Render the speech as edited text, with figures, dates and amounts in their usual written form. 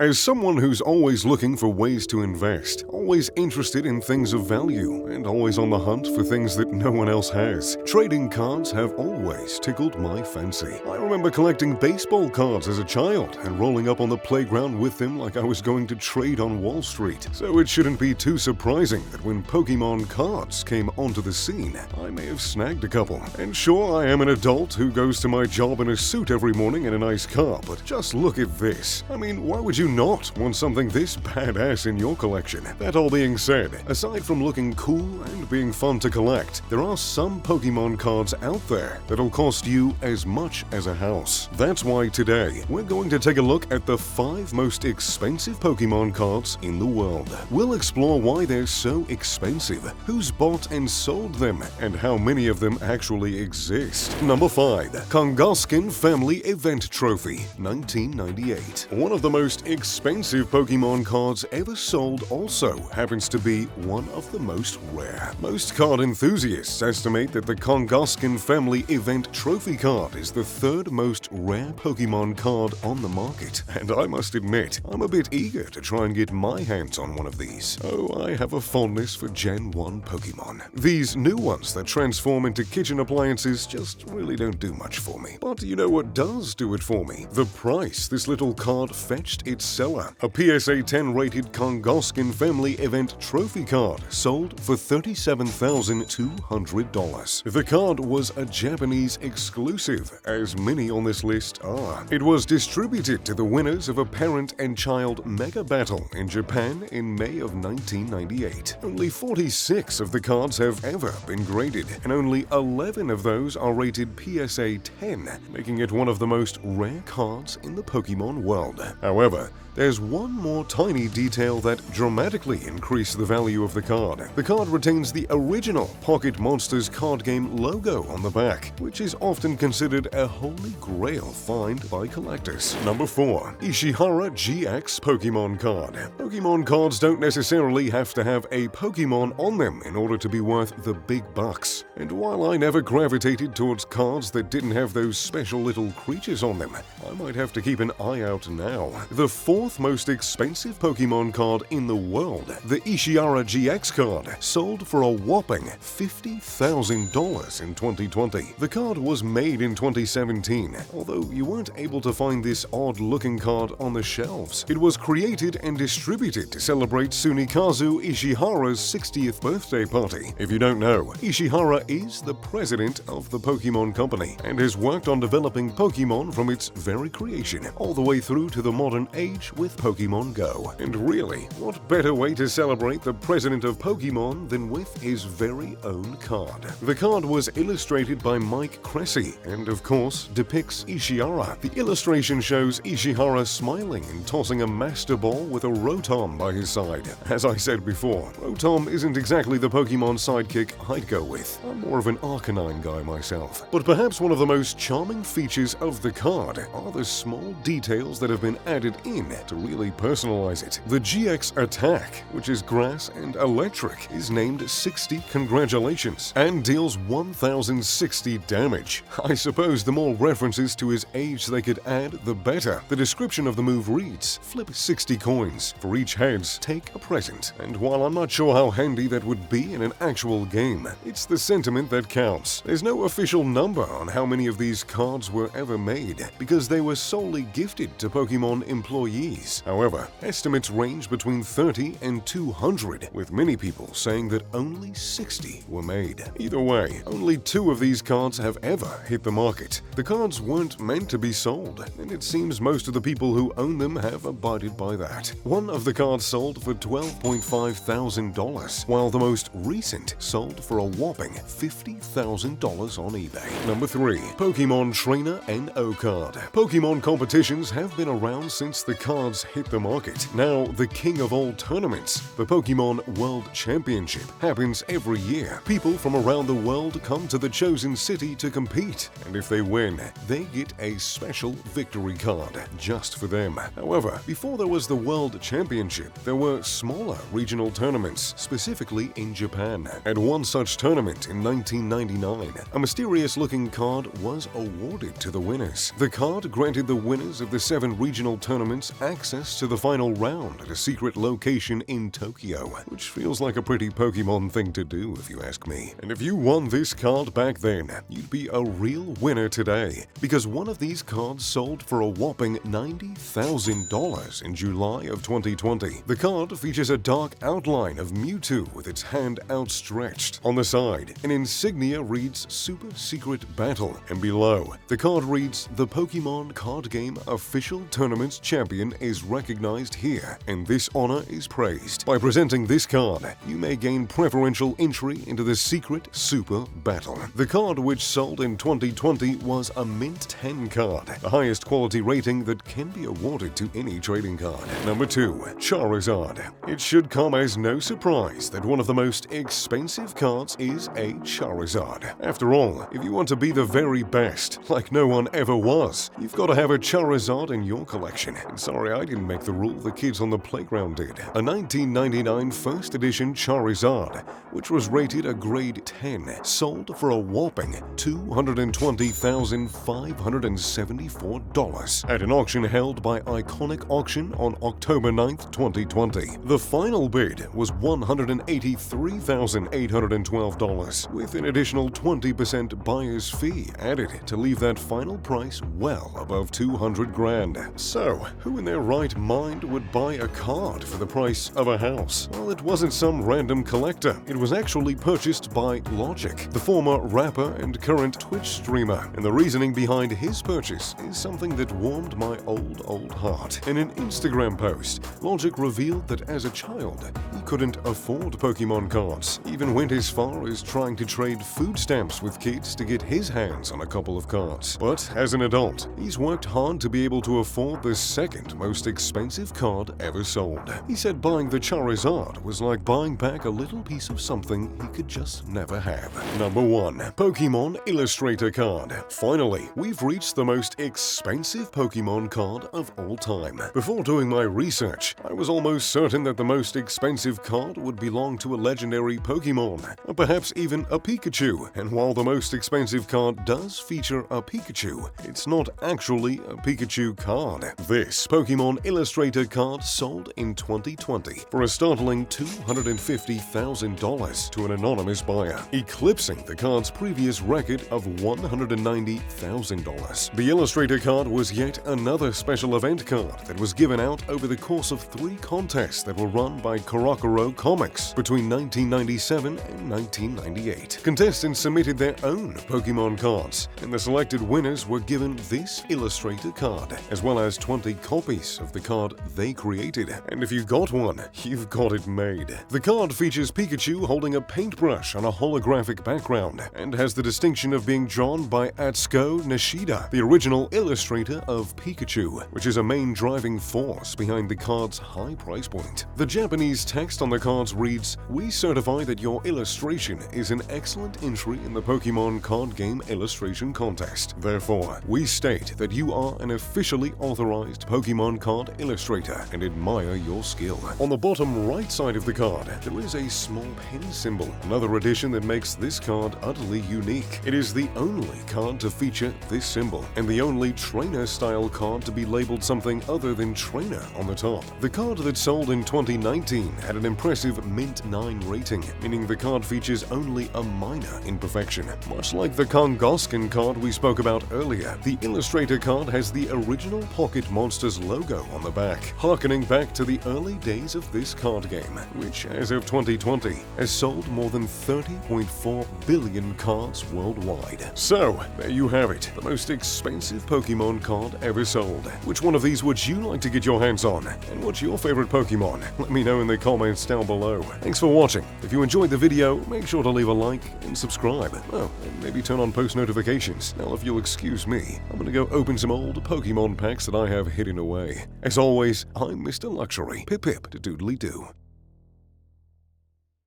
As someone who's always looking for ways to invest, always interested in things of value, and always on the hunt for things that no one else has, trading cards have always tickled my fancy. I remember collecting baseball cards as a child and rolling up on the playground with them like I was going to trade on Wall Street. So it shouldn't be too surprising that when Pokémon cards came onto the scene, I may have snagged a couple. And sure, I am an adult who goes to my job in a suit every morning in a nice car, but just look at this. I mean, why would you not want something this badass in your collection? That all being said, aside from looking cool and being fun to collect, there are some Pokémon cards out there that'll cost you as much as a house. That's why today, we're going to take a look at the 5 most expensive Pokémon cards in the world. We'll explore why they're so expensive, who's bought and sold them, and how many of them actually exist. Number 5. Kanoskin Family Event Trophy, 1998. One of the most expensive Pokémon cards ever sold also happens to be one of the most rare. Most card enthusiasts estimate that the Kanoskin Family Event Trophy card is the 3rd most rare Pokémon card on the market, and I must admit, I'm a bit eager to try and get my hands on one of these. Oh, I have a fondness for Gen 1 Pokémon. These new ones that transform into kitchen appliances just really don't do much for me. But you know what does do it for me? The price this little card fetched its seller. A PSA 10 rated Kanoskin Family Event Trophy card sold for $37,200. The card was a Japanese exclusive, as many on this list are. It was distributed to the winners of a parent and child mega battle in Japan in May of 1998. Only 46 of the cards have ever been graded, and only 11 of those are rated PSA 10, making it one of the most rare cards in the Pokémon world. However, there's one more tiny detail that dramatically increased the value of the card. The card retains the original Pocket Monsters card game logo on the back, which is often considered a holy grail find by collectors. Number 4. Ishihara GX Pokémon Card. Pokémon cards don't necessarily have to have a Pokémon on them in order to be worth the big bucks. And while I never gravitated towards cards that didn't have those special little creatures on them, I might have to keep an eye out now. The 4th most expensive Pokémon card in the world, the Ishihara GX card, sold for a whopping $50,000 in 2020. The card was made in 2017, although you weren't able to find this odd-looking card on the shelves. It was created and distributed to celebrate Tsunekazu Ishihara's 60th birthday party. If you don't know, Ishihara is the president of the Pokémon Company and has worked on developing Pokémon from its very creation all the way through to the modern age with Pokémon Go. And really, what better way to celebrate the president of Pokémon than with his very own card? The card was illustrated by Mike Cressy and, of course, depicts Ishihara. The illustration shows Ishihara smiling and tossing a Master Ball with a Rotom by his side. As I said before, Rotom isn't exactly the Pokémon sidekick I'd go with. I'm more of an Arcanine guy myself. But perhaps one of the most charming features of the card are the small details that have been added in to really personalize it. The GX attack, which is grass and electric, is named 60 Congratulations and deals 1060 damage. I suppose the more references to his age they could add, the better. The description of the move reads, flip 60 coins. For each heads, take a present. And while I'm not sure how handy that would be in an actual game, it's the sentiment that counts. There's no official number on how many of these cards were ever made, because they were solely gifted to Pokémon employees. However, estimates range between 30 and 200, with many people saying that only 60 were made. Either way, only 2 of these cards have ever hit the market. The cards weren't meant to be sold, and it seems most of the people who own them have abided by that. One of the cards sold for $12,500, while the most recent sold for a whopping $50,000 on eBay. Number 3. Pokémon Trainer NO Card. Pokémon competitions have been around since the cards hit the market. Now, the king of all tournaments, the Pokémon World Championship, happens every year. People from around the world come to the chosen city to compete, and if they win, they get a special victory card just for them. However, before there was the World Championship, there were smaller regional tournaments, specifically in Japan. At one such tournament in 1999, a mysterious-looking card was awarded to the winners. The card granted the winners of the 7 regional tournaments access to the final round at a secret location in Tokyo, which feels like a pretty Pokémon thing to do if you ask me. And if you won this card back then, you'd be a real winner today, because one of these cards sold for a whopping $90,000 in July of 2020. The card features a dark outline of Mewtwo with its hand outstretched. On the side, an insignia reads Super Secret Battle, and below, the card reads The Pokémon Card Game Official Tournament's champion is recognized here, and this honor is praised. By presenting this card, you may gain preferential entry into the Secret Super Battle. The card, which sold in 2020, was a Mint 10 card, the highest quality rating that can be awarded to any trading card. Number 2. Charizard. It should come as no surprise that one of the most expensive cards is a Charizard. After all, if you want to be the very best, like no one ever was, you've got to have a Charizard in your collection. And sorry, I didn't make the rule, the kids on the playground did. A 1999 first edition Charizard, which was rated a grade 10, sold for a whopping $220,574 at an auction held by Iconic Auction on October 9th, 2020. The final bid was $183,812, with an additional 20% buyer's fee added to leave that final price well above $200,000. So, who in their right mind would buy a card for the price of a house? Well, it wasn't some random collector. It was actually purchased by Logic, the former rapper and current Twitch streamer. And the reasoning behind his purchase is something that warmed my old heart. In an Instagram post, Logic revealed that as a child, he couldn't afford Pokémon cards, even went as far as trying to trade food stamps with kids to get his hands on a couple of cards. But as an adult, he's worked hard to be able to afford the second most expensive card ever sold. He said buying the Charizard was like buying back a little piece of something he could just never have. Number 1. Pokémon Illustrator Card. Finally, we've reached the most expensive Pokémon card of all time. Before doing my research, I was almost certain that the most expensive card would belong to a legendary Pokémon, or perhaps even a Pikachu. And while the most expensive card does feature a Pikachu, it's not actually a Pikachu card. This Pokémon Illustrator card sold in 2020 for a startling $250,000 to an anonymous buyer, eclipsing the card's previous record of $190,000. The Illustrator card was yet another special event card that was given out over the course of 3 contests that were run by Karakuro Comics between 1997 and 1998. Contestants submitted their own Pokémon cards, and the selected winners were given this Illustrator card, as well as 20 copies of the card they created. And if you got one, you've got it made. The card features Pikachu holding a paintbrush on a holographic background, and has the distinction of being drawn by Atsuko Nishida, the original illustrator of Pikachu, which is a main driving force behind the card's high price point. The Japanese text on the cards reads, "We certify that your illustration is an excellent entry in the Pokémon Card Game Illustration Contest. Therefore, we state that you are an officially authorized Pokémon card illustrator and admire your skill." On the bottom right side of the card, there is a small pen symbol, another addition that makes this card utterly unique. It is the only card to feature this symbol, and the only trainer-style card to be labeled something other than trainer on the top. The card that sold in 2019 had an impressive Mint 9 rating, meaning the card features only a minor imperfection. Much like the Kanoskin card we spoke about earlier, the Illustrator card has the original Pocket Monsters logo on the back, harkening back to the early days of this card game, which, as of 2020, has sold more than 30.4 billion cards worldwide. So, there you have it, the most expensive Pokémon card ever sold. Which one of these would you like to get your hands on? And what's your favorite Pokémon? Let me know in the comments down below. Thanks for watching. If you enjoyed the video, make sure to leave a like and subscribe. Oh, and maybe turn on post notifications. Now, if you'll excuse me, I'm gonna go open some old Pokémon packs that I have hidden away. As always, I'm Mr. Luxury. Pip pip to doodly doo.